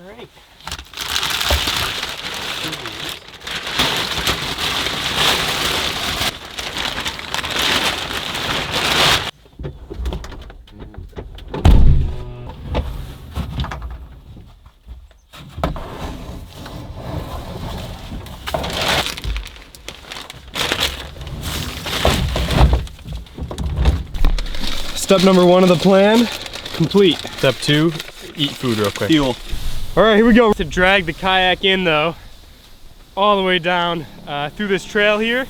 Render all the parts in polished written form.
All right. Step number 1 of the plan, complete. Step 2, eat food real quick. Fuel. All right, here we go. To drag the kayak in though, all the way down through this trail here.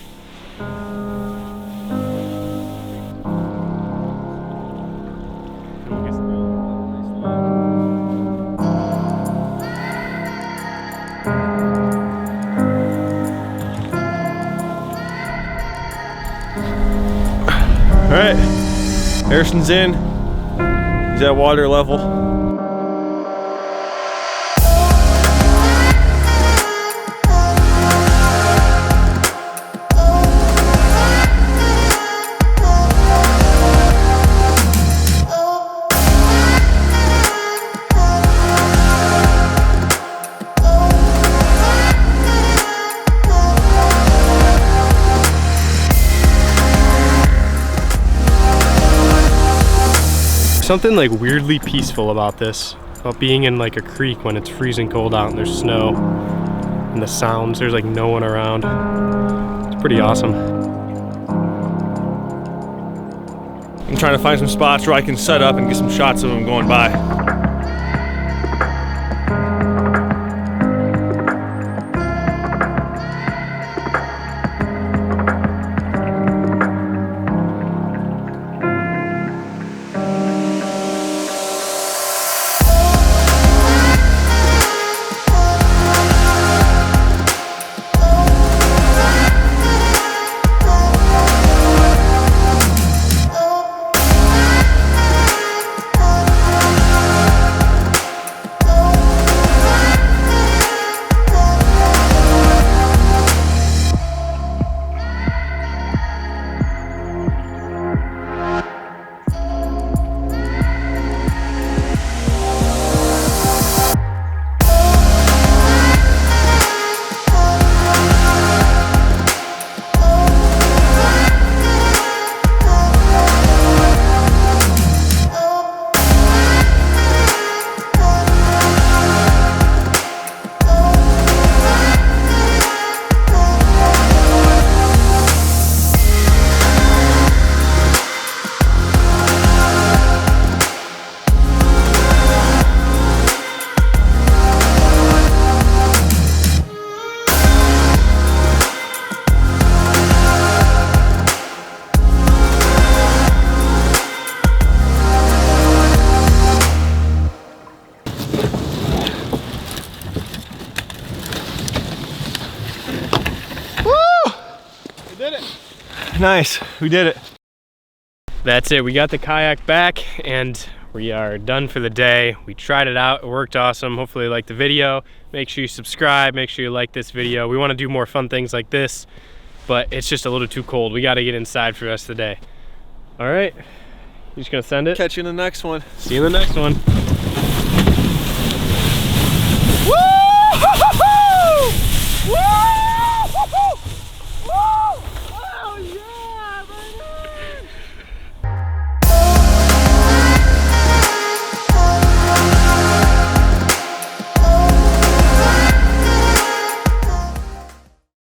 All right, Harrison's in. He's at water level. Something like weirdly peaceful about this, about being in like a creek when it's freezing cold out and there's snow and the sounds, there's like no one around. It's pretty awesome. I'm trying to find some spots where I can set up and get some shots of them going by. Nice, we did it. That's it, we got the kayak back and we are done for the day. We tried it out, it worked awesome. Hopefully you liked the video. Make sure you subscribe, make sure you like this video. We want to do more fun things like this, but it's just a little too cold. We got to get inside for the rest of the day. All right, you just gonna send it? Catch you in the next one. See you in the next one.